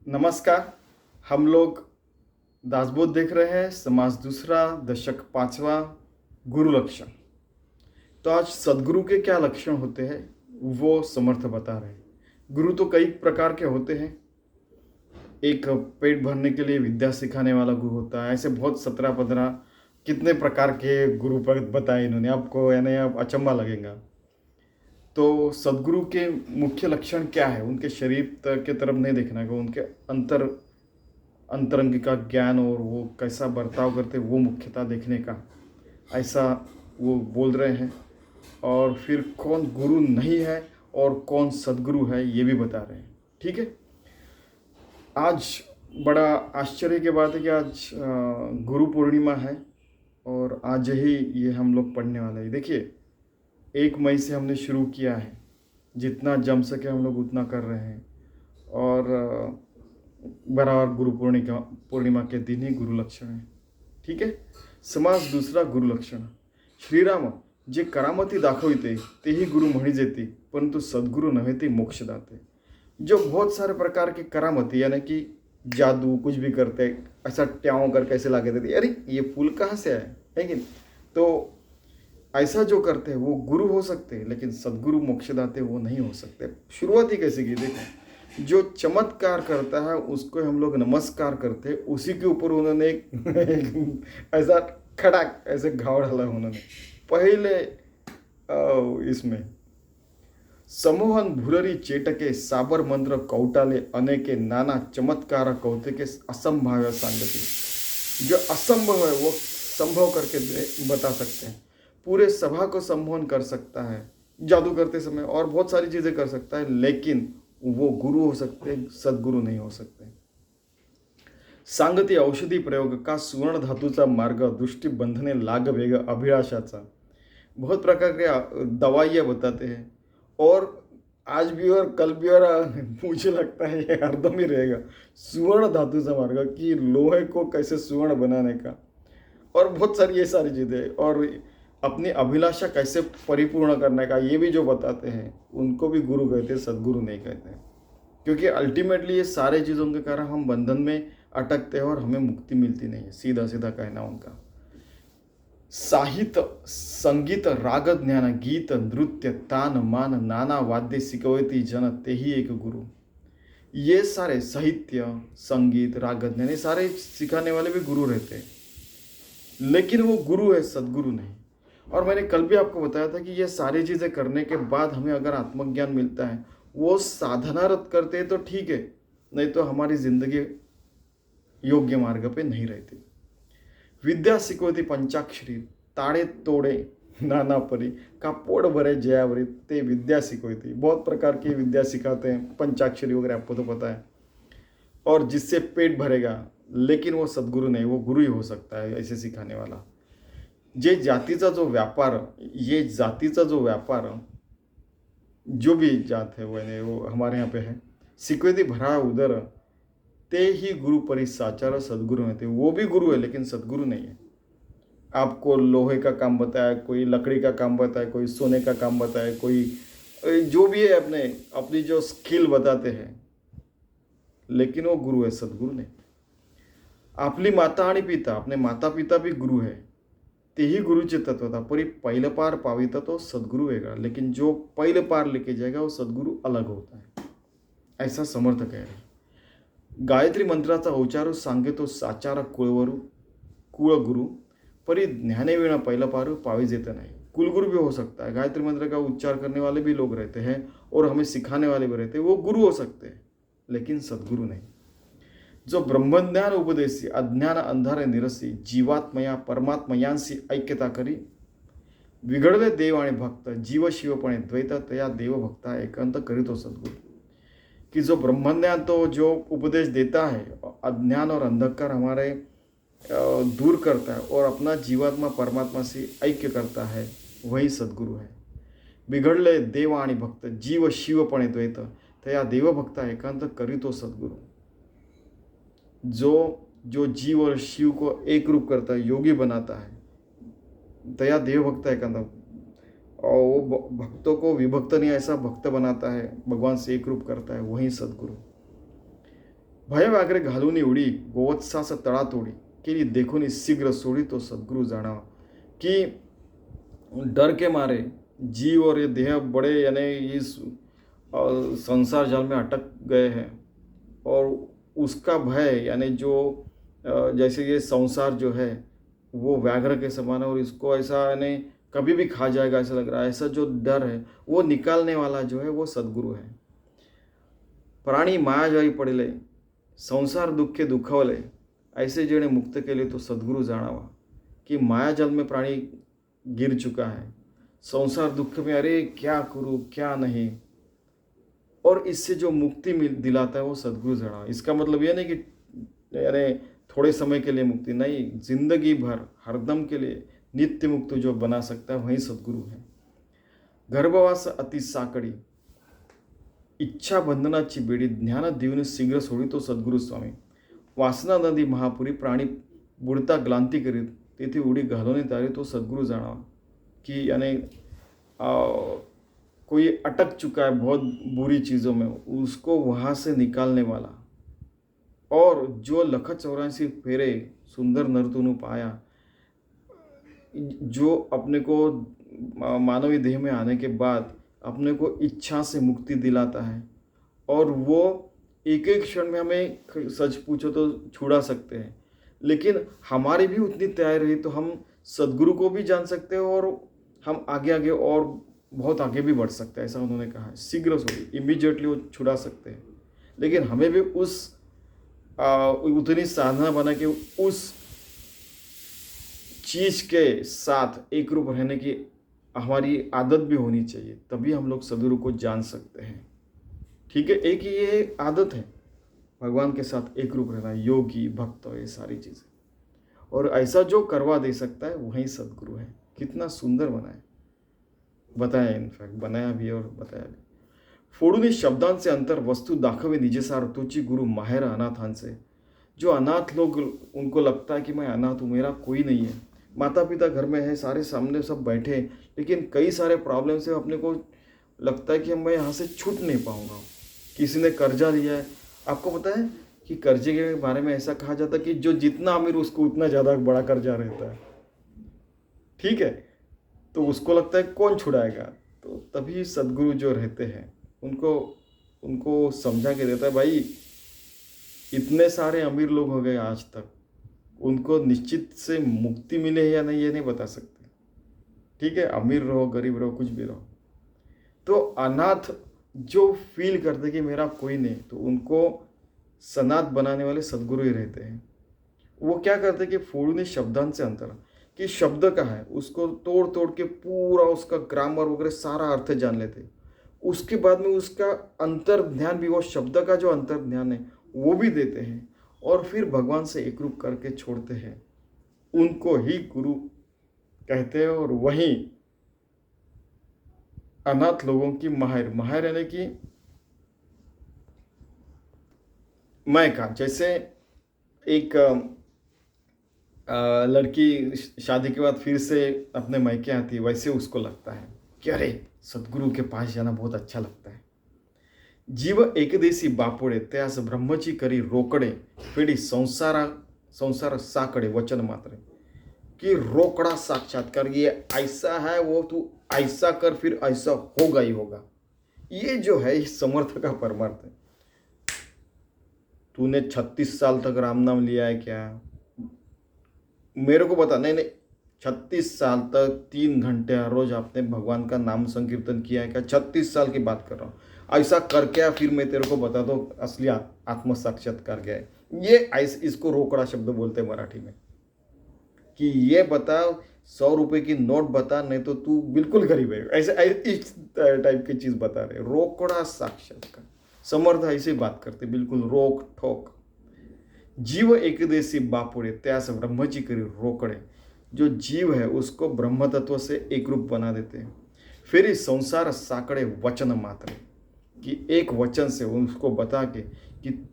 नमस्कार। हम लोग दासबोध देख रहे हैं, समाज दूसरा, दशक पांचवा, गुरु लक्षण। तो आज सदगुरु के क्या लक्षण होते हैं वो समर्थ बता रहे हैं। गुरु तो कई प्रकार के होते हैं। एक पेट भरने के लिए विद्या सिखाने वाला गुरु होता है। ऐसे बहुत 17-15 कितने प्रकार के गुरु पर बताए इन्होंने, आपको यानी आप अचंभा लगेगा। तो सदगुरु के मुख्य लक्षण क्या है? उनके शरीर के तरफ नहीं देखना है, उनके अंतरंग का ज्ञान और वो कैसा बर्ताव करते वो मुख्यतः देखने का, ऐसा वो बोल रहे हैं। और फिर कौन गुरु नहीं है और कौन सदगुरु है ये भी बता रहे हैं। ठीक है। आज बड़ा आश्चर्य की बात है कि आज गुरु पूर्णिमा है और आज ही ये हम लोग पढ़ने वाले हैं। देखिए, 1 मई से हमने शुरू किया है, जितना जम सके हम लोग उतना कर रहे हैं। और बराबर गुरु पूर्णिमा के दिन ही गुरु लक्षण है। ठीक है। समास दूसरा, गुरु लक्षण। श्रीराम जे करामती दाखविते तेही गुरु म्हणी जेती, परंतु सद्गुरु नव्हे ते मोक्षदाते। जो बहुत सारे प्रकार की करामती यानी कि जादू कुछ भी करते, ऐसा ट्याव कर कैसे लागे देते, अरे ये फूल कहाँ से आए, है कि नहीं? तो ऐसा जो करते हैं वो गुरु हो सकते हैं, लेकिन सदगुरु मोक्षदाते वो नहीं हो सकते। शुरुआत ही कैसे की? देखो, जो चमत्कार करता है उसको हम लोग नमस्कार करते हैं, उसी के ऊपर उन्होंने एक ऐसा खड़ाक ऐसे घाव डाला उन्होंने पहले इसमें। समोहन भुररी चेटके साबर मंत्र कौटाले अनेके नाना चमत्कार कौतिके असंभाव्य सांगति। जो असंभव है वो संभव करके बता सकते हैं। पूरे सभा को संबोधन कर सकता है जादू करते समय और बहुत सारी चीजें कर सकता है, लेकिन वो गुरु हो सकते, सदगुरु नहीं हो सकते। सांगती औषधी प्रयोग का सुवर्ण धातूचा मार्ग दृष्टि बंधने लाग वेग अभिलाषाचा। बहुत प्रकार के दवाइयाँ बताते हैं और आज भी और कल भी, और मुझे लगता है ये हरदम ही रहेगा। सुवर्ण धातुचा मार्ग कि लोहे को कैसे सुवर्ण बनाने का, और बहुत सारी ये सारी चीज़ें, और अपनी अभिलाषा कैसे परिपूर्ण करने का, ये भी जो बताते हैं उनको भी गुरु कहते हैं, सदगुरु नहीं कहते हैं। क्योंकि अल्टीमेटली ये सारे चीज़ों के कारण हम बंधन में अटकते हैं और हमें मुक्ति मिलती नहीं है, सीधा सीधा कहना उनका। साहित्य, संगीत, राग ज्ञान, गीत, नृत्य, तान मान, नाना वाद्य शिकवती जन तेही एक गुरु। ये सारे साहित्य, संगीत, राग ज्ञान, ये सारे सिखाने वाले भी गुरु रहते हैं, लेकिन वो गुरु है, सदगुरु नहीं। और मैंने कल भी आपको बताया था कि ये सारी चीज़ें करने के बाद हमें अगर आत्मज्ञान मिलता है, वो साधनारत करते हैं तो ठीक है, नहीं तो हमारी जिंदगी योग्य मार्ग पे नहीं रहती। विद्या शिकवती पंचाक्षरी ताड़े तोड़े नाना परी का पोड़ भरे जयावरी ते विद्या शिकवती। बहुत प्रकार की विद्या सिखाते हैं, पंचाक्षरी वगैरह आपको तो पता है, और जिससे पेट भरेगा, लेकिन वो सदगुरु नहीं, वो गुरु ही हो सकता है ऐसे सिखाने वाला। जे जातीचा जो व्यापार, ये जातीचा जो व्यापार, जो भी जात है वो हमारे यहाँ पे है, सिक्वेती भरा उदर ते ही गुरु परि साचार सदगुरु है थे। वो भी गुरु है लेकिन सदगुरु नहीं है। आपको लोहे का काम बताया, कोई लकड़ी का काम बताया, कोई सोने का काम बताया, कोई जो भी है अपनी जो स्किल बताते हैं, लेकिन वो गुरु है, सदगुरु नहीं। आपली माता आणि पिता, अपने माता पिता भी गुरु है, तेही गुरुचे तत्व था, परी पहले पार पाविता तो सदगुरु वेगळा, लेकिन जो पहले पार लेके जाएगा वो सदगुरु अलग होता है, ऐसा समर्थ कह रहे। गायत्री मंत्राचा उच्चार सांगे तो साचार कुळगुरु, परी ज्ञाने विना पहिला पार पावी जेत नहीं। कुलगुरु भी हो सकता है, गायत्री मंत्र का उच्चार करने वाले भी लोग रहते हैं और हमें सिखाने वाले भी रहते हैं, वो गुरु हो सकते हैं, लेकिन सदगुरु नहीं। जो ब्रह्मज्ञान उपदेशी अज्ञान अंधारे निरसी, जीवात्मया परमात्मयांशी ऐक्यता करी, बिघडले देव आणि भक्त, जीव शिवपणे द्वैत तया देव भक्ता एकांत करीतो सद्गुरु। कि जो ब्रह्मज्ञान तो जो उपदेश देता है, अज्ञान और अंधकार हमारे दूर करता है और अपना जीवात्मा परमात्मा से ऐक्य करता है, वही सद्गुरु है। बिघडले देव आणि भक्त, जीव शिवपणे द्वैत तया देव भक्ता एकांत करीतो सद्गुरु। जो जीव और शिव को एक रूप करता है, योगी बनाता है, तया देव भक्त एकांत, और वो भक्तों को विभक्त नहीं, ऐसा भक्त बनाता है, भगवान से एक रूप करता है, वही सदगुरु। भयव्याग्रे घालून उडी गोवत्सास तळा तोडी केली देखून शीघ्र सोडी तो सद्गुरु जाना कि डर के मारे जीव और ये देह बड़े यानी इस संसार जाल में अटक गए हैं और उसका भय यानी जो जैसे ये संसार जो है वो व्याघ्र के समान है और इसको ऐसा यानी कभी भी खा जाएगा ऐसा लग रहा है, ऐसा जो डर है वो निकालने वाला जो है वो सद्गुरु है। प्राणी मायाजाई पडले संसार दुःखे दुखवले ऐसे जेणे मुक्त केले तो सद्गुरु जानावा कि मायाजाल में प्राणी गिर चुका है, संसार दुख में अरे क्या करूँ क्या नहीं, और इससे जो मुक्ति दिलाता है वो सद्गुरु जाना। इसका मतलब ये नहीं कि यानी थोड़े समय के लिए मुक्ति नहीं, जिंदगी भर हरदम के लिए नित्य मुक्त जो बना सकता है वही सद्गुरु है। गर्भवास अति साकडी इच्छा बंधनाची बेडी ज्ञान देऊन शीघ्र सोडी तो सद्गुरु स्वामी। वासना नदी महापुरी प्राणी बुडता ग्लांती करीत तेथे उडी घालवणे तारे तो सद्गुरु जाना कि यानी कोई अटक चुका है बहुत बुरी चीज़ों में उसको वहाँ से निकालने वाला, और जो लख 84 फेरे सुंदर नर्तनु पाया, जो अपने को मानवीय देह में आने के बाद अपने को इच्छा से मुक्ति दिलाता है और वो एक एक क्षण में हमें सच पूछो तो छुड़ा सकते हैं, लेकिन हमारी भी उतनी तैयारी रही तो हम सद्गुरु को भी जान सकते हैं और हम आगे आगे और बहुत आगे भी बढ़ सकते हैं। ऐसा उन्होंने कहा है, शीघ्र सोई इमीडिएटली वो छुड़ा सकते हैं, लेकिन हमें भी उस उतनी साधना बना के उस चीज़ के साथ एक रूप रहने की हमारी आदत भी होनी चाहिए, तभी हम लोग सद्गुरु को जान सकते हैं। ठीक है, एक ये आदत है भगवान के साथ एक रूप रहना, योगी भक्त ये सारी चीज़ें, और ऐसा जो करवा दे सकता है वही सद्गुरु है। कितना सुंदर बनाया, बताया, इनफॅक्ट बनाया भी और बताया भी। फोडून शब्दांचे अंतर वस्तु दाखवे निजेसार तोची गुरु माहेर अनाथांचे। जो अनाथ लोग उनको लगता है कि मैं अनाथ हूँ, मेरा कोई नहीं है, माता पिता घर में है, सारे सामने सब बैठे, लेकिन कई सारे प्रॉब्लम से अपने को लगता है कि मैं यहाँ से छूट नहीं पाऊँगा। किसी ने कर्जा लिया है, आपको पता है कि कर्जे के बारे में ऐसा कहा जाता है कि जो जितना अमीर उसको उतना ज़्यादा बड़ा कर्जा रहता है। ठीक है, तो उसको लगता है कौन छुड़ाएगा, तो तभी सद्गुरु जो रहते हैं उनको समझा के देता है, भाई इतने सारे अमीर लोग हो गए आज तक, उनको निश्चित से मुक्ति मिले या नहीं ये नहीं बता सकते। ठीक है, अमीर रहो गरीब रहो कुछ भी रहो, तो अनाथ जो फील करते कि मेरा कोई नहीं, तो उनको सनाथ बनाने वाले सद्गुरु ही रहते हैं। वो क्या करते कि फोड़ने शब्दांचे अंतर कि शब्द का है उसको तोड़ तोड़ के पूरा उसका ग्रामर वगैरह सारा अर्थ जान लेते, उसके बाद में उसका अंतर ध्यान भी, वो शब्द का जो अंतर ध्यान है वो भी देते हैं, और फिर भगवान से एकरूप करके छोड़ते हैं। उनको ही गुरु कहते हैं, और वही अनाथ लोगों की माहिर यानी कि मायका। जैसे एक लड़की शादी के बाद फिर से अपने मायके आती है, वैसे उसको लगता है कि अरे सद्गुरु के पास जाना बहुत अच्छा लगता है। जीव एकदेशी बापोडे त्यास ब्रह्मची करी रोकडे फेडी संसार साकडे वचन मात्र कि रोकड़ा साक्षात्कार, ये ऐसा है वो तू ऐसा कर फिर ऐसा होगा ही होगा। ये जो है इस समर्थ का परमार्थ है। तूने 36 साल तक राम नाम लिया है क्या, मेरे को बता। नहीं 36 साल तक 3 घंटे हर रोज आपने भगवान का नाम संकीर्तन किया है क्या? 36 साल की बात कर रहा हूँ। ऐसा कर क्या फिर मैं तेरे को बता दो असली आत्म साक्षात्कार क्या है। ये इसको रोकड़ा शब्द बोलते हैं मराठी में, कि ये बता 100 रुपए की नोट बता, नहीं तो तू बिल्कुल गरीब है। ऐसे इस टाइप की चीज बता रहे, रोकड़ा साक्षात्कार। समर्थ ऐसे बात करते, बिल्कुल रोक ठोक। जीव एकदेशी बापुड़े त्यास ब्रह्मची करी रोकड़े। जो जीव है उसको ब्रह्म तत्व से एक रूप बना देते हैं। फिर इस संसार साकड़े वचन मात्र, कि एक वचन से उसको बता के, कि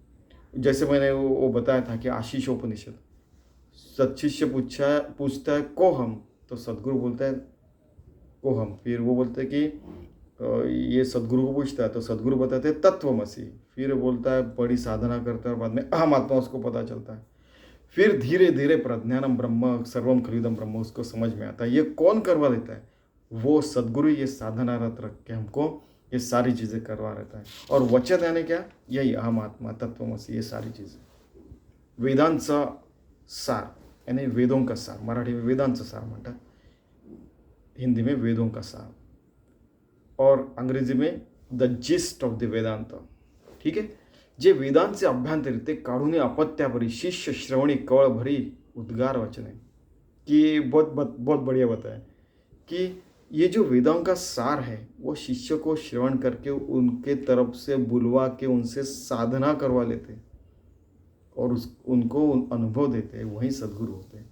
जैसे मैंने वो बताया था कि आशीषोपनिषद, सत्शिष्य पूछता है को हम, तो सदगुरु बोलता है को हम। फिर वो बोलते हैं कि ये सदगुरु को पूछता है, तो सदगुरु बताते हैं तत्वमसी। फिर बोलता है बड़ी साधना करता है और बाद में अहम आत्मा उसको पता चलता है। फिर धीरे धीरे प्रज्ञानम ब्रह्म सर्वम खरीदम ब्रह्म उसको समझ में आता है। ये कौन करवा देता है? वो सदगुरु ये साधनारत रख के हमको ये सारी चीज़ें करवा रहता है। और वचन यानी क्या? यही अहम आत्मा तत्वमसी, ये सारी चीज़ें वेदांचा सार यानी वेदों का सार, मराठी में वेदांचा सार म्हणतात, हिंदी में वेदों का सार, और अंग्रेजी में द जिस्ट ऑफ द वेदांत। ठीक है, जे वेदांचे अभ्यंतरी ते काढून अपत्यापरी शिष्य श्रवणी कवळ भरी उद्गार वचन है कि बहुत बढ़िया बताया कि ये जो वेदांत का सार है वो शिष्य को श्रवण करके उनके तरफ से बुलवा के उनसे साधना करवा लेते और उनको अनुभव देते हैं, वही सद्गुरु होते हैं।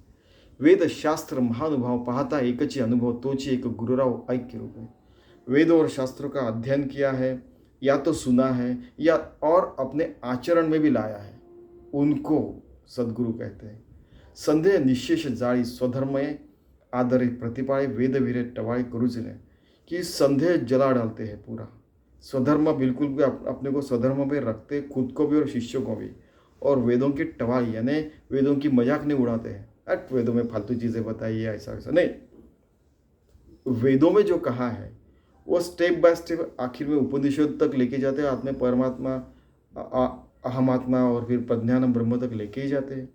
वेद शास्त्र महानुभाव पाहता एकची अनुभव तोची एक गुरुराव ऐक्य रूप है। वेद और शास्त्रों का अध्ययन किया है या तो सुना है या और अपने आचरण में भी लाया है, उनको सद्गुरु कहते हैं। संदेह निशेष जाळी स्वधर्मये आदरे प्रतिपाळे वेद वीरे टवाळे गुरुजी कि संदेह जला डालते हैं पूरा, स्वधर्म बिल्कुल भी अपने को स्वधर्म में रखते, खुद को भी और शिष्यों को भी, और वेदों की टवाई यानी वेदों की मजाक नहीं उड़ाते हैं, वेदों में फालतू चीज़ें बताइए ऐसा ऐसा नहीं। वेदों में जो कहा है वो स्टेप बाय स्टेप आखिर में उपनिषद तक लेके जाते हैं, आत्मा परमात्मा अहम आत्मा और फिर प्रज्ञान ब्रह्म तक लेके ही जाते हैं।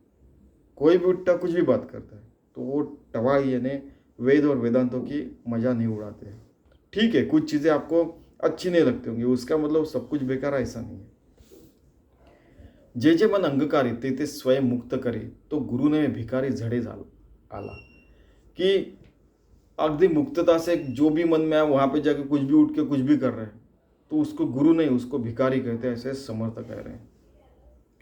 कोई भी उठता कुछ भी बात करता है तो वो टवाई यानी वेद और वेदांतों की मजा नहीं उड़ाते हैं। ठीक है, कुछ चीज़ें आपको अच्छी नहीं लगती होंगी, उसका मतलब सब कुछ बेकार ऐसा नहीं है। जे जे मन अंगकारी ते स्वयं मुक्त करे तो गुरु ने भिकारी झड़े आला कि अगदी मुक्तता से जो भी मन में है वहाँ पे जाके कुछ भी उठ के कुछ भी कर रहे हैं तो उसको गुरु नहीं उसको भिकारी कहते हैं, ऐसे समर्थ कह रहे हैं।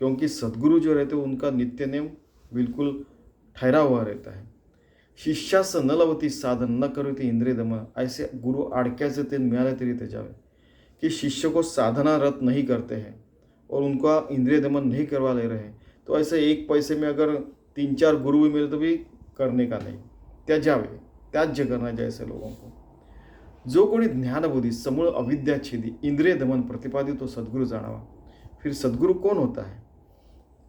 क्योंकि सद्गुरु जो रहते हैं उनका नित्य नेम बिल्कुल ठहरा हुआ रहता है। शिष्यास न लवती साधन न करती इंद्रिय दमन, ऐसे गुरु आडक्याचे ते मिळाले तरी त्याच्यावे कि शिष्य को साधना रत नहीं करते हैं और उनका इंद्रिय दमन नहीं करवा ले रहे हैं, तो ऐसे एक पैसे में अगर 3-4 गुरु भी मिले तो भी करने का नहीं, त्याज्य करना चाहिए ऐसे लोगों को। जो कोणी ज्ञानबोधी समूळ अविद्या छेदी इंद्रिय दमन प्रतिपादित तो सद्गुरु जानावा। फिर सद्गुरु कौन होता है?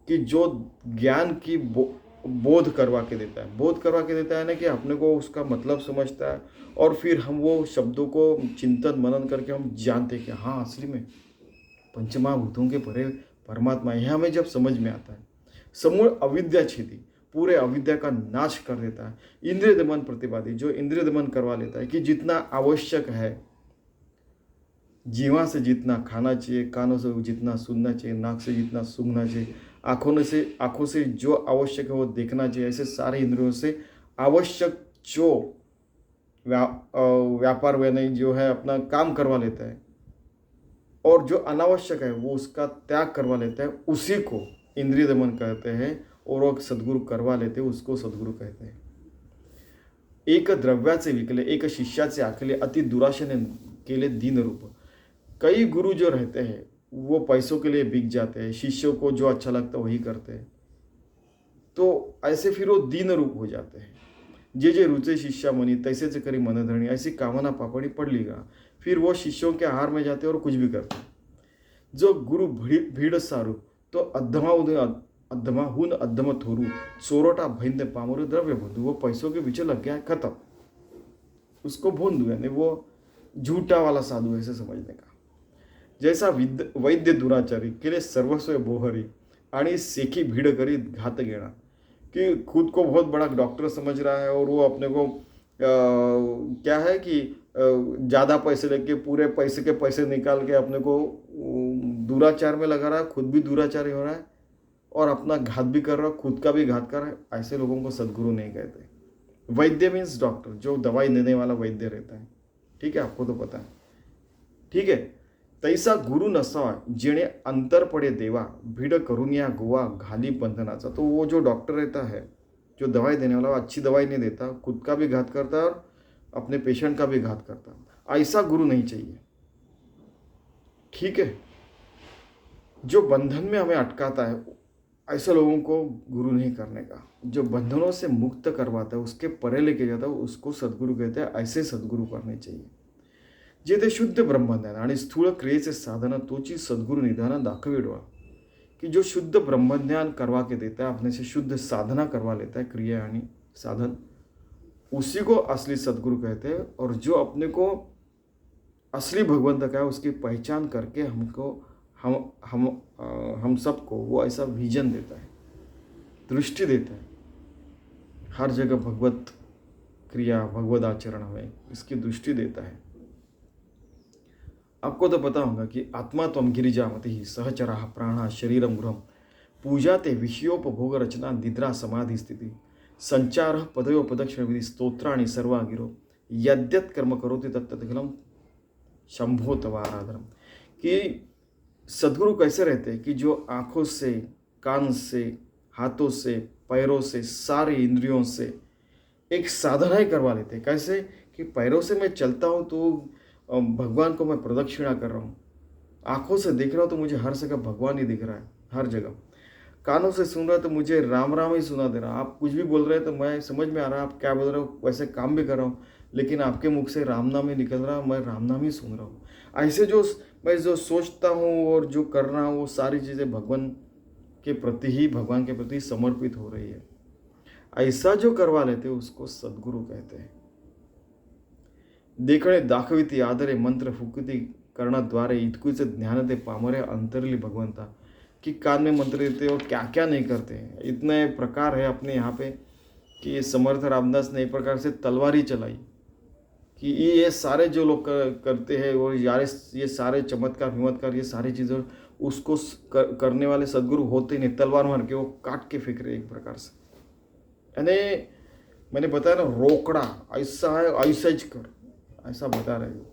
कि जो ज्ञान की बोध करवा के देता है, बोध करवा के देता है ना कि अपने को उसका मतलब समझता है और फिर हम वो शब्दों को चिंतन मनन करके हम जानते हैं कि हाँ असली में पंचमहाभूतों के परे परमात्मा, यह हमें जब समझ में आता है। समूल अविद्या छेदी, पूरे अविद्या का नाश कर देता है। इंद्रिय दमन प्रतिपादी, जो इंद्रिय दमन करवा लेता है कि जितना आवश्यक है, जीवा से जितना खाना चाहिए, कानों से जितना सुनना चाहिए, नाक से जितना सूंघना चाहिए, आँखों से जो आवश्यक है वो देखना चाहिए, ऐसे सारे इंद्रियों से आवश्यक जो व्यापार व नहीं जो है अपना काम करवा लेता है और जो अनावश्यक है वो उसका त्याग करवा लेता है, उसी को इंद्रिय दमन कहते हैं और वो सद्गुरु करवा लेते हैं, उसको सद्गुरु कहते हैं। एक द्रव्याचे विकले एक शिष्याचे आखले अति दुराशेने केले दीन रूप। कई गुरु जो रहते हैं वो पैसों के लिए बिक जाते हैं, शिष्यों को जो अच्छा लगता है वही करते हैं, तो ऐसे फिर वो दीन रूप हो जाते हैं। जे जे रुचे शिष्या मनी तैसेच करी मनधरणी, ऐसी कामना पापड़ी पडली का, फिर वो शिष्यों के आहार में जाते और कुछ भी करते। जो गुरु भीड़ सारू तो अद्धमाहून अद्धम थोरू, चोरोटा भैंद पामरू द्रव्य बंधु, वो पैसों के पीछे लग गया है, खत्म, उसको भोंदू यानी वो झूठा वाला साधु ऐसे समझने का। जैसा वैद्य दुराचारी केले सर्वस्व बोहरी आणि सेखी भीड़ करी घात घेना, कि खुद को बहुत बड़ा डॉक्टर समझ रहा है और वो अपने को क्या है कि ज़्यादा पैसे लेके पूरे पैसे के पैसे निकाल के अपने को दुराचार में लगा रहा है, खुद भी दुराचारी हो रहा है और अपना घात भी कर रहा है, खुद का भी घात कर रहा है। ऐसे लोगों को सद्गुरु नहीं कहते। वैद्य मीन्स डॉक्टर, जो दवाई देने वाला वैद्य रहता है, ठीक है, आपको तो पता है, ठीक है। तैसा गुरु नसावा जेणे अंतर पडे देवा, भीड़ करून या गोवा घाली बंधनाचा। तो वो जो डॉक्टर रहता है, जो दवाई देने वाला, अच्छी दवाई नहीं देता, खुद का भी घात करता है और अपने पेशेंट का भी घात करता है, ऐसा गुरु नहीं चाहिए, ठीक है। जो बंधन में हमें अटकाता है ऐसे लोगों को गुरु नहीं करने का। जो बंधनों से मुक्त करवाता है, उसके परे लेके जाता है, उसको सद्गुरु कहते हैं, ऐसे सद्गुरु करने चाहिए। जे शुद्ध ब्रह्मज्ञान आणि स्थूल क्रियेचे साधन तोची सद्गुरु निधान दाखविडवा, कि जो शुद्ध ब्रह्मज्ञान करवा के देता है, अपने से शुद्ध साधना करवा लेता है, क्रिया यानी साधन, उसी को असली सद्गुरु कहते हैं। और जो अपने को असली भगवंत का है उसकी पहचान करके हमको हम सबको वो ऐसा विजन देता है, दृष्टि देता है, हर जगह भगवत क्रिया भगवत आचरण हमें इसकी दृष्टि देता है। आपको तो पता होगा कि आत्मा त्वं गिरिजामति सहचरा प्राणा शरीरम गृहम पूजा ते विषयोपभोग रचना निद्रा समाधि स्थिति संचार पदयो प्रदक्षिण विधि स्तोत्राणि सर्वा गिरो यद्यत कर्म करोति तत्तदखिलम शंभो तव आराधनम। कि सद्गुरु कैसे रहते हैं कि जो आँखों से, कान से, हाथों से, पैरों से, सारे इंद्रियों से एक साधना ही करवा लेते हैं। कैसे कि पैरों से मैं चलता हूँ तो भगवान को मैं प्रदक्षिणा कर रहा हूँ, आँखों से देख रहा हूँ तो मुझे हर जगह भगवान ही दिख रहा है, हर जगह। कानों से सुन रहा है तो मुझे राम राम ही सुना दे रहा। आप कुछ भी बोल रहे हैं तो मैं समझ में आ रहा है आप क्या बोल रहे हो, वैसे काम भी कर रहा हूँ, लेकिन आपके मुख से राम नाम ही निकल रहा, मैं राम नाम ही सुन रहा हूँ। ऐसे जो मैं जो सोचता हूँ और जो कर रहा हूँ वो सारी चीज़ें भगवान के प्रति ही, भगवान के प्रति समर्पित हो रही है। ऐसा जो करवा लेते उसको सद्गुरु कहते हैं। देखणे दाखविती आदरे मंत्र फुकती करणाद्वारे इतकुचे ज्ञान ते पामरे अंतरली भगवंता। कि कान में मंत्र देते और क्या क्या नहीं करते हैं। इतने प्रकार है अपने यहाँ पे कि समर्थ रामदास ने एक प्रकार से तलवार ही चलाई कि ये सारे जो लोग करते हैं और यार ये सारे चमत्कार विमत्कार ये सारी चीज़ें उसको करने वाले सद्गुरु होते नहीं, तलवार मार के वो काट के फेंक रहे एक प्रकार से। यानी मैंने बताया ना, रोकड़ा ऐसा है ऐसा ही कर, ऐसा बता रहे हो।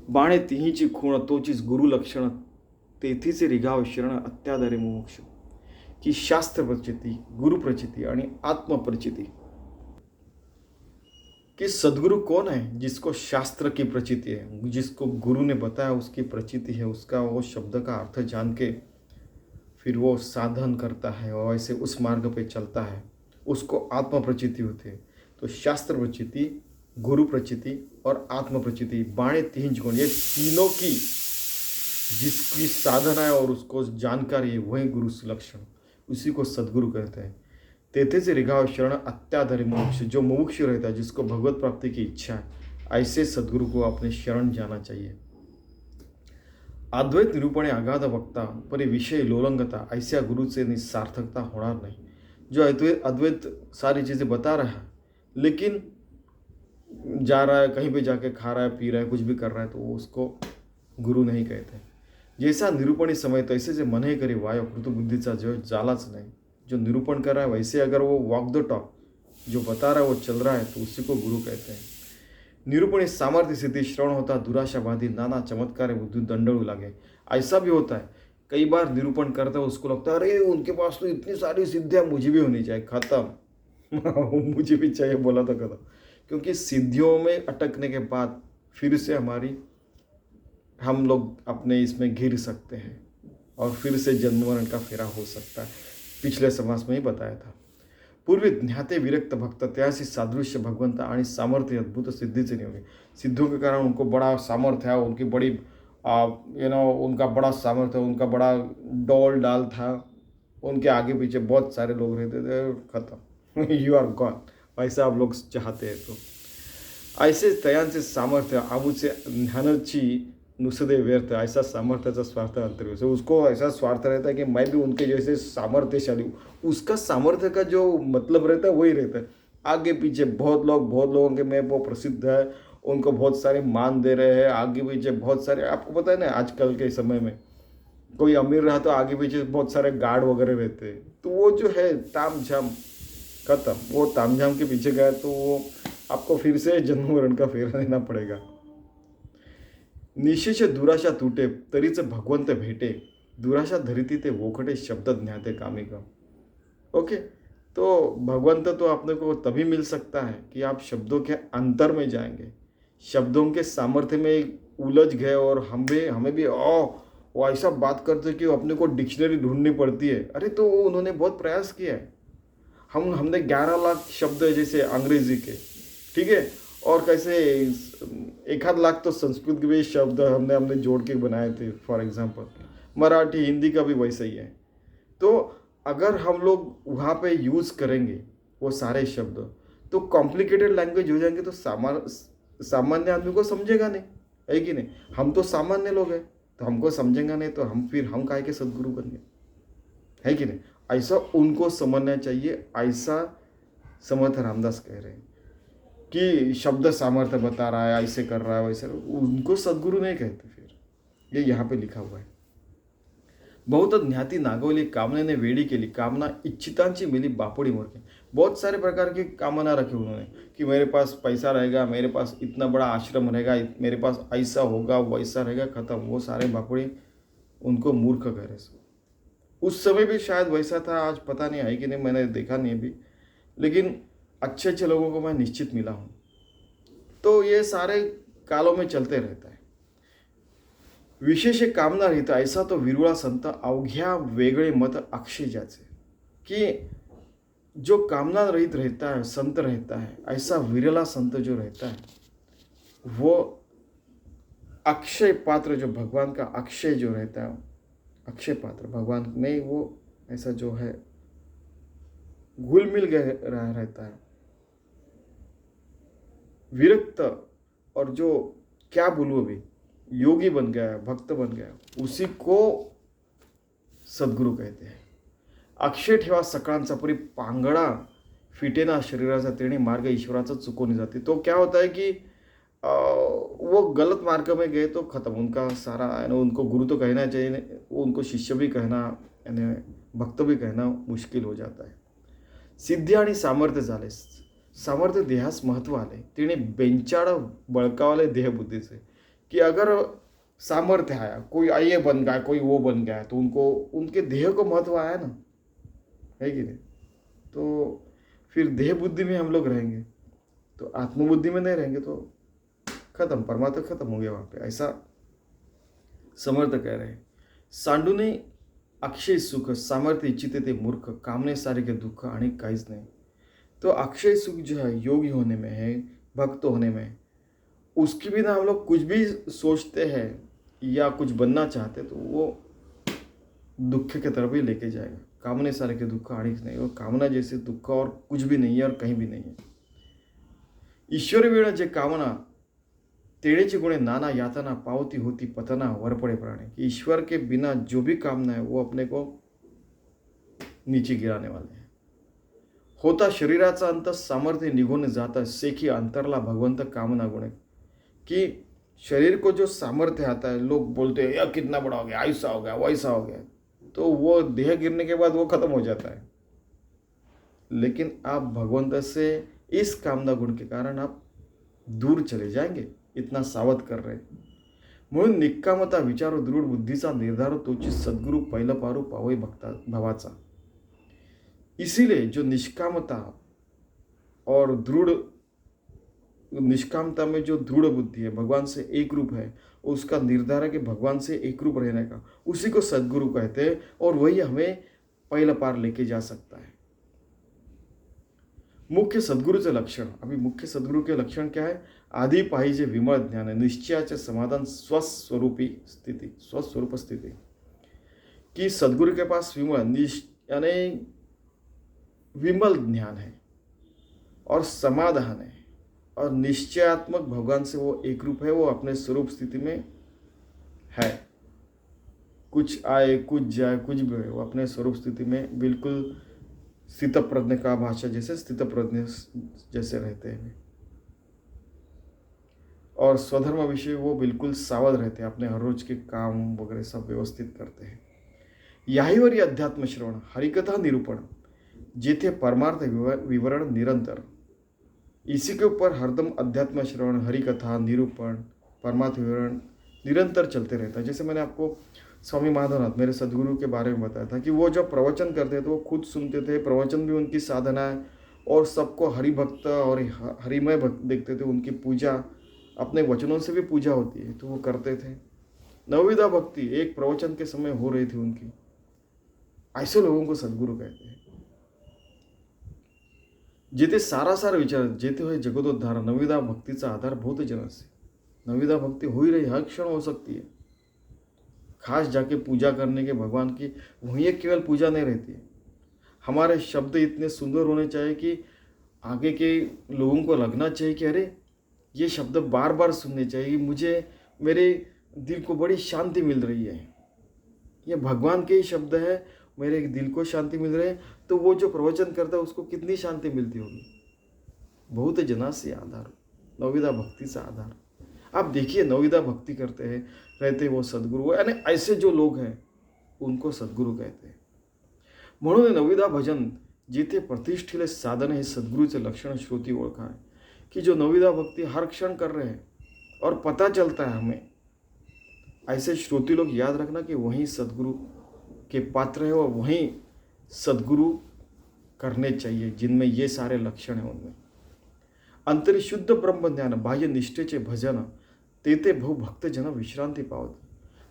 बाणे तिहीची खूण तोचीच गुरु लक्षण तेथीचे रिघाव शरण अत्यादरे मोक्ष। की शास्त्र प्रचिती, गुरु प्रचिती आणि आत्मप्रचिती। कि सद्गुरु कौन है? जिसको शास्त्र की प्रचिति है, जिसको गुरु ने बताया उसकी प्रचिति है, उसका वो शब्द का अर्थ जान के फिर वो साधन करता है और ऐसे उस मार्ग पे चलता है, उसको आत्म प्रचिति होती है। तो शास्त्र प्रचिति, गुरु प्रचिति और आत्म प्रचिति, बाणे तीन गुण, ये तीनों की जिसकी साधना है और उसको जानकारी है वही गुरु लक्षण, उसी को सद्गुरु कहते हैं। तेथे से रिघाव शरण अत्याधरि मोक्ष, जो मोक्ष रहता है, जिसको भगवत प्राप्ति की इच्छा है, ऐसे सद्गुरु को अपने शरण जाना चाहिए। अद्वैत निरूपणे अगाध वक्ता परे विषय लोलंगता, ऐसा गुरु से निस्सार्थकता होणार नहीं। जो अद्वैत सारी चीज़ें बता रहा है लेकिन जा रहा है कहीं पे जाके खा रहा है, पी रहा है, कुछ भी कर रहा है, तो वो उसको गुरु नहीं कहते। जैसा निरूपणी समय तैसे जे मन ही करे वायो कृतु बुद्धीचा जो जालाच नहीं। जो निरूपण कर रहा है वैसे अगर वो वॉक द टॉक जो बता रहा है वो चल रहा है तो उसी को गुरु कहते हैं। निरूपणी सामर्थ्य सिद्धि श्रवण होता दुराशावादी नाना चमत्कार बुद्धि दंडड़ू लागे। ऐसा भी होता है कई बार निरूपण करता है उसको लगता है अरे उनके पास तो इतनी सारी सिद्धियाँ मुझे भी होनी चाहिए, खत्म मुझे भी चाहिए बोला था खत्म। क्योंकि सिद्धियों में अटकने के बाद फिर से हम लोग अपने इसमें घिर सकते हैं और फिर से जन्म मरण का फेरा हो सकता है। पिछले समास में ही बताया था। पूर्वी ज्ञाते विरक्त भक्त त्यासी सादृश्य भगवंता आणि सामर्थ्य अद्भुत सिद्धीचे नियोगे। सिद्धों के कारण उनको बड़ा सामर्थ्य है, उनकी बड़ी उनका बड़ा सामर्थ्य, उनका बड़ा डोल डाल था, उनके आगे पीछे बहुत सारे लोग रहते थे, खत्म यू आर गॉन। वैसा आप लोग चाहते हैं तो ऐसे तयांचे सामर्थ्य आबूचे ज्ञानाची नुसदे व्यर्थ, ऐसा सामर्थ्याचा स्वार्थ अंतर्गत, उसको ऐसा स्वार्थ रहता है कि मैं भी उनके जैसे सामर्थ्यशाली हूँ। उसका सामर्थ्य का जो मतलब रहता है वही रहता है। आगे पीछे बहुत लोगों के में वो प्रसिद्ध है, उनको बहुत सारे मान दे रहे हैं, आगे पीछे बहुत सारे, आपको पता है ना आजकल के समय में कोई अमीर रहा तो आगे पीछे बहुत सारे गार्ड वगैरह रहते हैं, तो वो जो है ताम झाम खत्म। वो ताम झाम के पीछे गया तो वो आपको फिर से जन्म मरण का फेरा देना पड़ेगा। निशेष दुराशा तुटे तरीच भगवंत भेटे, दुराशा धरिती ते वोखटे शब्द ज्ञाते कामिका। ओके, तो भगवंत तो आपने को तभी मिल सकता है कि आप शब्दों के अंतर में जाएंगे, शब्दों के सामर्थ्य में उलझ गए। और हमें भी वो ऐसा बात करते कि अपने को डिक्शनरी ढूंढनी पड़ती है। अरे तो वो उन्होंने बहुत प्रयास किया है। हमने 11 लाख शब्द है जैसे अंग्रेजी के, ठीक है, और कैसे एक आध लाख तो संस्कृत के भी शब्द हमने हमने जोड़ के बनाए थे। फॉर एग्जांपल मराठी हिंदी का भी वैसा ही है। तो अगर हम लोग वहाँ पे यूज़ करेंगे वो सारे शब्द, तो कॉम्प्लिकेटेड लैंग्वेज हो जाएंगे, तो सामान्य आदमी को समझेगा नहीं, है कि नहीं। हम तो सामान्य लोग हैं, तो हमको समझेंगे नहीं, तो हम काहे के सदगुरु बन गए, है कि नहीं। ऐसा उनको समझना चाहिए। ऐसा समर्थ रामदास कह रहे हैं कि शब्द सामर्थ्य बता रहा है, ऐसे कर रहा है वैसे, उनको सदगुरु नहीं कहते। फिर ये यहाँ पे लिखा हुआ है, बहुत ज्ञाती नागवली कामनेने वेडी केली, कामना इच्छितांची मिली बापुड़ी मोरके। बहुत सारे प्रकार की कामना रखे उन्होंने कि मेरे पास पैसा रहेगा, मेरे पास इतना बड़ा आश्रम रहेगा, मेरे पास ऐसा होगा वैसा रहेगा, खत्म। वो सारे बापुड़ी उनको मूर्ख कह रहे। उस समय भी शायद वैसा था, आज पता नहीं है कि नहीं, मैंने देखा नहीं अभी, लेकिन अच्छे अच्छे लोगों को मैं निश्चित मिला हूँ। तो ये सारे कालों में चलते रहता है। विशेष कामना रहित ऐसा तो विरुळा संत अवघ्या वेगळे मत अक्षय ज्याचे, कि जो कामना रहित रहता है, संत रहता है, ऐसा विरला संत जो रहता है, वो अक्षय पात्र, जो भगवान का अक्षय जो रहता है, अक्षय पात्र भगवान में, वो ऐसा जो है घुल मिल गया रहता है, विरक्त, और जो क्या बोलूँ अभी, योगी बन गया, भक्त बन गया, उसी को सद्गुरू कहते हैं। अक्षय ठेवा सकाळचा पुरी पांगडा फिटेना शरीराचा, तेणे मार्ग ईश्वराचा चुकवून जाते। तो क्या होता है कि वो गलत मार्ग में गए तो खत्म, उनका सारा उनको गुरु तो कहना चाहिए, वो उनको शिष्य भी कहना यानी भक्त भी कहना मुश्किल हो जाता है। सिद्धी आणि सामर्थ्य झाले, सामर्थ्य देहास महत्व आले, तिने बेंचाळ बळकावले देह बुद्धीचे, कि अगर सामर्थ्य आया, कोई ये बन गया, कोई वो बन गया, तो उनको उनके देह को महत्व आया ना, है कि नहीं। तो फिर देह बुद्धि में हम लोग रहेंगे, तो आत्मबुद्धि में नहीं रहेंगे, तो खत्म, परमात्मा खत्म हो गया वहाँ पे। ऐसा समर्थ कह रहे हैं। सांडूने अक्षय सुख सामर्थ्य इच्छिते ते मूर्ख, कामने सारे के दुःख आणि काहीच नाही। तो अक्षय सुख जो है योगी होने में है, भक्त होने में, उसके बिना हम लोग कुछ भी सोचते हैं या कुछ बनना चाहते, तो वो दुख की तरफ ही लेके जाएगा। कामने सारे के दुख आणिक नहीं, और कामना जैसे दुख और कुछ भी नहीं है और कहीं भी नहीं है। ईश्वर वेळ जे कामना तेड़ेची गुणे नाना यातना, पावती होती पतना वरपड़े प्राणी, कि ईश्वर के बिना जो भी कामना है वो अपने को नीचे गिराने वाले हैं। होता शरीराचा अंत सामर्थ्य निघून जाता, सेखी अंतरला भगवंत कामना गुणे, कि शरीर को जो सामर्थ्य आता है, लोग बोलते हैं यार कितना बड़ा हो गया, ऐसा हो गया वैसा हो गया, तो वो देह गिरने के बाद वो खत्म हो जाता है। लेकिन आप भगवंत से इस कामना गुण के कारण आप दूर चले जाएंगे, इतना सावध कर रहे। म्हणून निक्कामता विचार दृढ बुद्धीचा निर्धार तोची सद्गुरु पहिलं पारू पावई भक्ता भावाचा। इसीलिए जो निष्कामता और दृढ़, निष्कामता में जो दृढ़ बुद्धि है, भगवान से एक रूप है, उसका निर्धार है कि भगवान से एक रूप रहने का, उसी को सद्गुरु कहते हैं, और वही हमें पहिला पार लेके जा सकता है। मुख्य सद्गुरूचे लक्षण, अभी मुख्य सद्गुरु के लक्षण क्या है? आधी पाहिजे विमळ ज्ञान, निश्चयाचे समाधान, स्वस्वरूपी स्थिति, स्वस्वरूप स्थिति, कि सद्गुरु के पास विमल यानी विमल ज्ञान है और समाधान है और निश्चयात्मक, भगवान से वो एक रूप है, वो अपने स्वरूप स्थिति में है। कुछ आए कुछ जाए कुछ भी हो, वो अपने स्वरूप स्थिति में बिल्कुल स्थित प्रज्ञ का भाषा जैसे स्थित प्रज्ञ जैसे रहते हैं, और स्वधर्म विषय वो बिल्कुल सावध रहते हैं, अपने हर रोज के काम वगैरह सब व्यवस्थित करते हैं। याहीवर अध्यात्म श्रवण, हरिकथा निरूपण, जेथे परमार्थ विवरण निरंतर, इसी के ऊपर हरदम अध्यात्म श्रवण, हरिकथा निरूपण, परमार्थ विवरण निरंतर चलते रहता है। जैसे मैंने आपको स्वामी माधवनाथ मेरे सदगुरु के बारे में बताया था कि वो जब प्रवचन करते थे वो खुद सुनते थे, प्रवचन भी उनकी साधना है, और सबको हरिभक्त और हरिमय भक्त देखते थे। उनकी पूजा अपने वचनों से भी पूजा होती है तो वो करते थे। नवविधा भक्ति एक प्रवचन के समय हो रही थी उनकी। ऐसे लोगों को सदगुरु कहते हैं। जेथे सारासार विचार, जेथे होय जगदोद्धार, नवविधा भक्तीचा आधार बहुत जन असे। नवविधा भक्ति हो ही रही, हर क्षण हो सकती है। खास जाके पूजा करने के भगवान की, वहीं एक केवल पूजा नहीं रहती है। हमारे शब्द इतने सुंदर होने चाहिए कि आगे के लोगों को लगना चाहिए कि अरे ये शब्द बार बार सुनने चाहिए, मुझे मेरे दिल को बड़ी शांति मिल रही है, ये भगवान के ही शब्द है, मेरे दिल को शांति मिल रही है। तो वो जो प्रवचन करता है उसको कितनी शांति मिलती होगी। बहुत जना से आधार, नवविधा भक्ति से आधार। आप देखिए नवविधा भक्ति करते हैं रहते वो सद्गुरु, यानी ऐसे जो लोग हैं उनको सद्गुरु कहते हैं। म्हणून नवविधा भजन जिथे प्रतिष्ठिले साधन हे सद्गुरूचे लक्षण श्रुती ओळखा है कि जो नवविधा भक्ति हर क्षण कर रहे हैं और पता चलता है हमें, ऐसे श्रोती लोग याद रखना कि वहीं सद्गुरु के पात्र है और वहीं सद्गुरु करने चाहिए जिनमें ये सारे लक्षण हैं। उनमें अंतरी शुद्ध ब्रह्म ज्ञान बाह्य निष्ठेचे भजन तेते बहु भक्तजन विश्रांति पावत।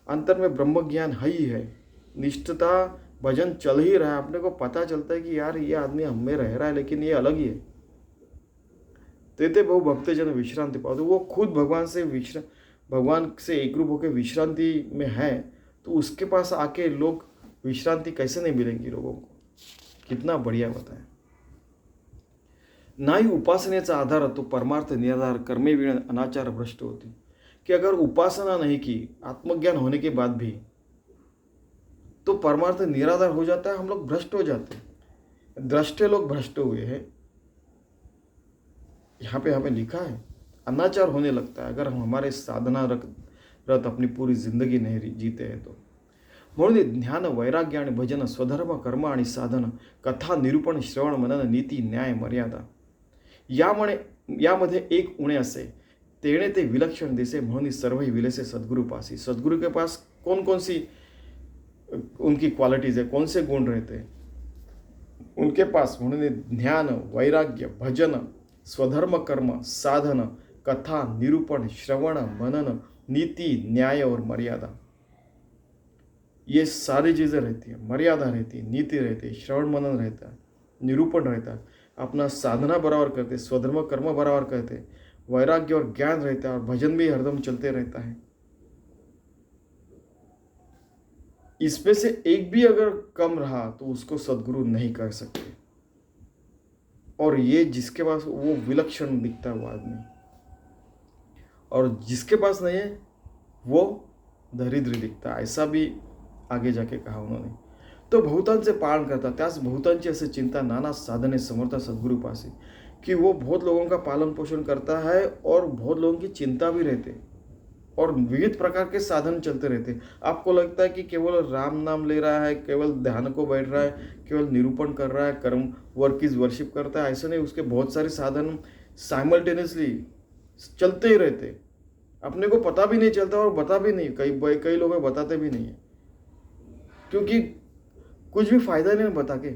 अंतर में ब्रह्म ज्ञान है ही है, निष्ठता भजन चल ही रहा है, अपने को पता चलता है कि यार ये आदमी हम में रह रहा है लेकिन ये अलग ही है। तेते बहु भक्तजन विश्रांति पावत, वो खुद भगवान से एक रूप होकर विश्रांति में है, तो उसके पास आके लोग विश्रांति कैसे नहीं मिलेंगी लोगों को। कितना बढ़िया बताया। ना ही उपासनेचा आधार तो परमार्थ निराधार कर्मे विण अनाचार भ्रष्ट होती, कि अगर उपासना नहीं की आत्मज्ञान होने के बाद भी तो परमार्थ निराधार हो जाता है, हम लोग भ्रष्ट हो जाते हैं। दृष्टे लोग भ्रष्ट हुए हैं, यहाँ पे हमें लिखा है अनाचार होने लगता है अगर हम हमारे साधना रत अपनी पूरी जिंदगी नहीं जीते हैं तो। म्हणून ध्यान वैराग्य आणि भजन स्वधर्म कर्म आणि साधन कथा निरूपण श्रवण मनन नीती न्याय मर्यादा यामध्ये एक उणे असे तेणे ते विलक्षण दिसे, म्हणून सर्व ही विलेसे सद्गुरु पासी। सद्गुरु के पास कौन कौन सी उनकी क्वालिटीज है, कौन से गुण रहते हैं उनके पास, म्हणून ध्यान वैराग्य भजन स्वधर्म कर्म साधन कथा निरूपण श्रवण मनन नीति न्याय और मर्यादा, ये सारी चीज़ें रहती है। मर्यादा रहती है, नीति रहती है, श्रवण मनन रहता है, निरूपण रहता है, अपना साधना बराबर करते, स्वधर्म कर्म बराबर करते, वैराग्य और ज्ञान रहता है और भजन भी हरदम चलते रहता है। इसमें से एक भी अगर कम रहा तो उसको सद्गुरु नहीं कर सकते। और ये जिसके पास वो विलक्षण दिखता है वो आदमी, और जिसके पास नहीं है वो दरिद्र दिखता है, ऐसा भी आगे जाके कहा उन्होंने। तो बहुतांचे पालन करता, त्यास बहुतांची असे चिंता नाना साधने समर्थ सद्गुरु पासे, कि वो बहुत लोगों का पालन पोषण करता है और बहुत लोगों की चिंता भी रहते और विविध प्रकार के साधन चलते रहते। आपको लगता है कि केवल राम नाम ले रहा है, केवल ध्यान को बैठ रहा है, केवल निरूपण कर रहा है, कर्म वर्क इज वर्शिप करता है, ऐसा नहीं। उसके बहुत सारे साधन साइमल्टेनियसली चलते ही रहते, अपने को पता भी नहीं चलता और बता भी नहीं, कई लोग बताते भी नहीं है, क्योंकि कुछ भी फायदा नहीं बता के।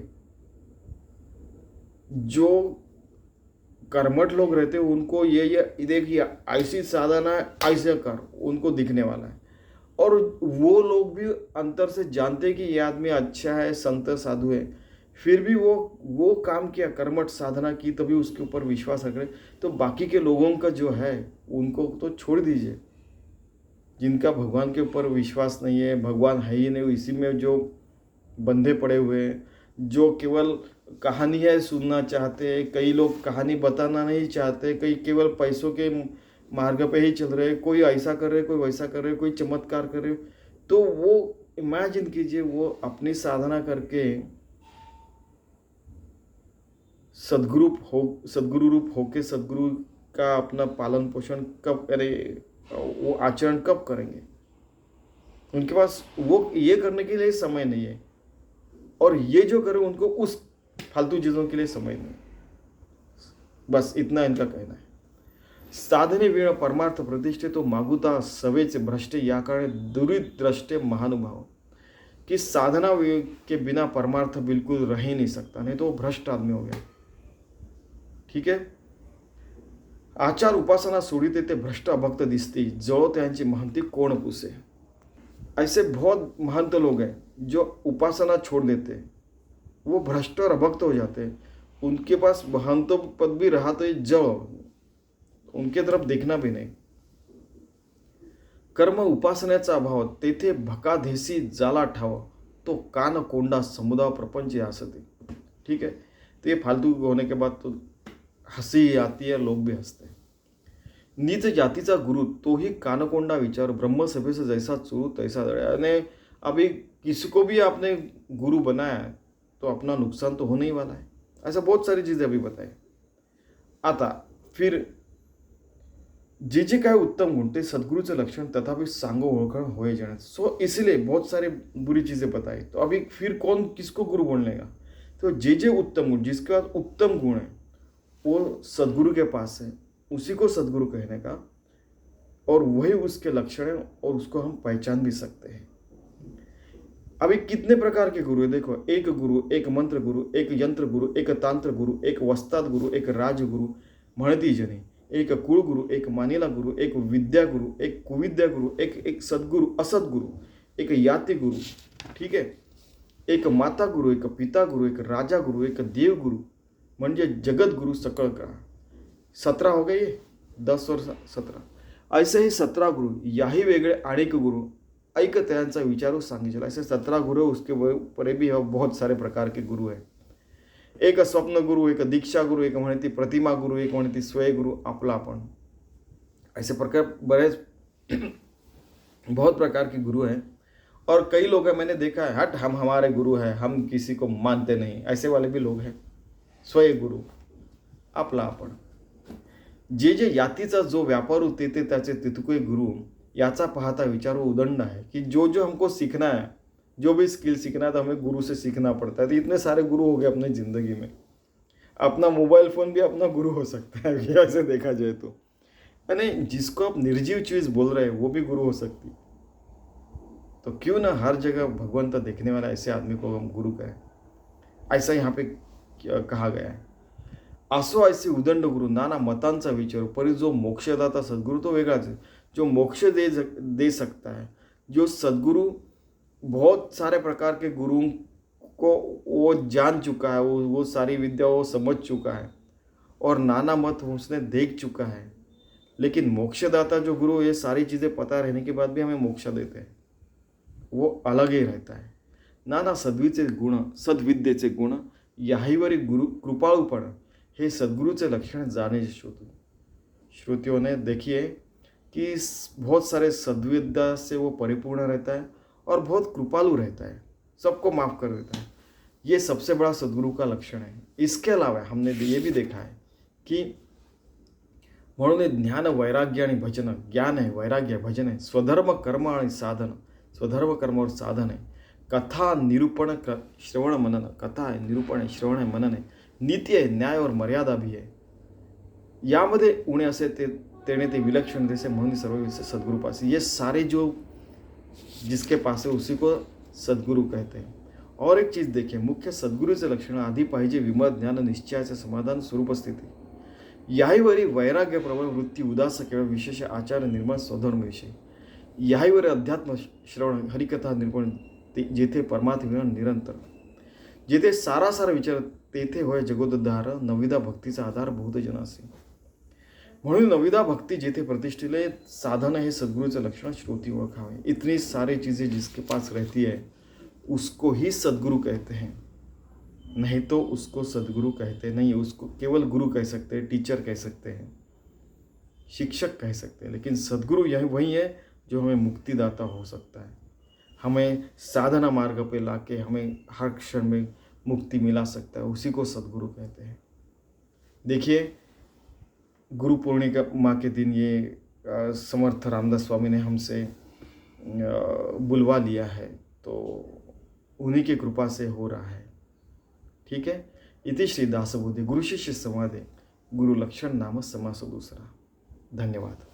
जो कर्मठ लोग रहते हैं उनको ये देखिए ऐसी साधना है, ऐसे कर, उनको दिखने वाला है। और वो लोग भी अंतर से जानते हैं कि ये आदमी अच्छा है, संत साधु है, फिर भी वो काम किया, कर्मठ साधना की, तभी उसके ऊपर विश्वास रख रहे। तो बाकी के लोगों का जो है उनको तो छोड़ दीजिए, जिनका भगवान के ऊपर विश्वास नहीं है, भगवान है ही नहीं, इसी में जो बंधे पड़े हुए हैं, जो केवल कहानी है सुनना चाहते हैं, कई लोग कहानी बताना नहीं चाहते, कई केवल पैसों के मार्ग पे ही चल रहे, कोई ऐसा कर रहे, कोई वैसा कर रहे, कोई चमत्कार कर रहे। तो वो इमेजिन कीजिए, वो अपनी साधना करके सद्गुरु रूप होके सद्गुरु का अपना पालन पोषण कब करे, वो आचरण कब करेंगे? उनके पास वो ये करने के लिए समय नहीं है, और ये जो करे उनको उस फालतू चीज़ों के लिए समय नहीं। बस इतना इनका कहना है। साधने वेळ परमार्थ प्रतिष्ठे तो मागुता सवेचे भ्रष्टे, या कारण दुरिद्रष्टे महानुभाव, कि साधना के बिना परमार्थ बिल्कुल रह ही नहीं सकता, नहीं तो वो भ्रष्ट आदमी हो गया। ठीक है। आचार उपासना सोडिते ते भ्रष्ट अभक्त दिसती, जळो त्यांची महंती कोण पुसे। ऐसे बहुत महंत लोग हैं जो उपासना छोड़ देते हैं, वो भ्रष्ट और अभक्त हो जाते हैं। उनके पास महंत पद भी रहा तो ये जड़, उनके तरफ देखना भी नहीं। कर्म उपासनेचा अभाव तेथे भकाधेसी जाला ठाव, तो कान कोंडा समुदाय प्रपंच असते. ठीक है. तो ये फालतू होने के बाद तो हंसी आती है, लोग भी हंसते हैं. नीच जातीचा गुरु तोही कानकोंडा विचार, ब्रह्मसभे से जैसा चुरू तैसा दड़ा. यानी अभी किसी को भी आपने गुरु बनाया है, तो अपना नुकसान तो होने ही वाला है. ऐसा बहुत सारी चीजें अभी बताए. आता फिर जे जे काय उत्तम गुण ते सद्गुरूचं लक्षण तथापि सांगो ओळखण होय जाने. सो इसलिए बहुत सारे बुरी चीजें बताई. तो अभी फिर कौन किसको गुरु बोल लेगा. तो जे जे उत्तम गुण, जिसके पास उत्तम गुण है, वो सद्गुरु के पास है, उसी को सद्गुरु कहने का, और वही उसके लक्षण है, और उसको हम पहचान भी सकते हैं. अभी कितने प्रकार के गुरु है देखो. एक गुरु, एक मंत्र गुरु, एक यंत्र गुरु, एक तांत्र गुरु, एक वस्ताद गुरु, एक राजगुरु म्हणती जने, एक कुळगुरु, एक मानिला गुरु, एक विद्या गुरु, एक कुविद्या गुरु, एक सद्गुरु असद्गुरु, एक याति गुरु. ठीक है. एक माता गुरु, एक पिता गुरु, एक राजा गुरु, एक देव गुरु, म्हणजे जगत गुरु सकळ का. 17 हो गए. 10 और 17. ऐसे ही 17 गुरु, याही वेगळे अनेक गुरु ऐक त्यांचा विचारू सांगितला. ऐसे 17 गुरु, उसके परे भी बहुत सारे प्रकार के गुरु हैं. एक स्वप्न गुरु, एक दीक्षा गुरु, एक म्हणती प्रतिमा गुरु, एक म्हणती स्वय गुरु, आपला आपण. ऐसे प्रकार बड़े बहुत प्रकार के गुरु हैं. और कई लोग हैं, मैंने देखा है, हट हम हमारे गुरु हैं, हम किसी को मानते नहीं, ऐसे वाले भी लोग हैं. स्वय गुरु, आपला आपण. जे जे यातीचा जो व्यापारू ते त्याचे तितके गुरु, याचा पाहता विचार उदंड है कि जो जो हमको सीखना है, जो भी स्किल सीखना है, तो हमें गुरु से सीखना पड़ता है. तो इतने सारे गुरु हो गए अपनी ज़िंदगी में. अपना मोबाइल फ़ोन भी अपना गुरु हो सकता है ऐसे देखा जाए तो. यानी जिसको आप निर्जीव चीज़ बोल रहे हैं, वो भी गुरु हो सकती. तो क्यों ना हर जगह भगवंत देखने वाला ऐसे आदमी को हम गुरु कहें. ऐसा यहाँ पे कहा गया है. असो ऐसे उदंड गुरु, नाना मतांचा विचार, परी जो मोक्षदाता सद्गुरु तो वेगळाच है. जो मोक्ष दे सकता है, जो सद्गुरु बहुत सारे प्रकार के गुरुओं को वो जान चुका है, वो सारी विद्या वो समझ चुका है, और नाना मत उसने देख चुका है. लेकिन मोक्षदाता जो गुरु, ये सारी चीज़ें पता रहने के बाद भी हमें मोक्ष देते हैं, वो अलग ही रहता है. नाना सद्वीचे गुण, सद्विद्येचे गुण, याहीवरी गुरु कृपाळूपण, हे सद्गुरूचे लक्षण जाने श्रोतू. श्रुतियों ने देखिए कि बहुत सारे सद्विद्या से वो परिपूर्ण रहता है, और बहुत कृपालु रहता है, सबको माफ़ कर देता है. ये सबसे बड़ा सद्गुरु का लक्षण है. इसके अलावा हमने ये भी देखा है कि म्हणून ज्ञान वैराग्य आणि भजन, ज्ञान है, वैराग्य, भजन है, स्वधर्म कर्म आणि साधन, स्वधर्म कर्म और साधन है, कथा निरूपण श्रवण मनन, कथा है, निरूपण है, श्रवण है, मनन है, नीति है, न्याय और मर्यादा भी है. यामध्ये उणे असे तेने ते विलक्षण जैसे म्हणून सर्व विषय सद्गुरु पास. ये सारे जो जिसके पास है उसी को सद्गुरु कहते हैं. और एक चीज़ देखिए, मुख्य सद्गुरूचे लक्षण आधी पाहिजे विमत ज्ञान, निश्चयाचे समाधान, स्वरूप स्थिती. याहीवरी वैराग्य प्रबळ वृत्ती, उदास केवळ विशेष आचार, निर्मळ स्वधर्म विषय. याहीवरी अध्यात्म श्रवण, हरिकथा निरूपण, जेथे परमात्मा निरंतर, जेथे सारासार विचार, तेथे होय जगोद्धार, नविदा भक्तीचा आधार बहुत जनासी. म्हणून नविदा भक्ति जेथे प्रतिष्ठिले, साधन है सद्गुरुचे लक्षण, श्रोती ओळखावे. इतनी सारी चीज़ें जिसके पास रहती है, उसको ही सद्गुरु कहते हैं, नहीं तो उसको सद्गुरु कहते नहीं. उसको केवल गुरु कह सकते हैं, टीचर कह सकते हैं, शिक्षक कह सकते हैं. लेकिन सद्गुरु यही वही है जो हमें मुक्तिदाता हो सकता है, हमें साधना मार्ग पे लाके हमें हर क्षण में मुक्ति मिला सकता है. उसी को सद्गुरु कहते हैं. देखिए, गुरु पूर्णिमा के दिन ये समर्थ रामदास स्वामी ने हमसे बुलवा लिया है, तो उन्हीं की कृपा से हो रहा है. ठीक है. इति श्री दासबोधे गुरु शिष्य संवादे, गुरु लक्षण नाम समास दूसरा. धन्यवाद.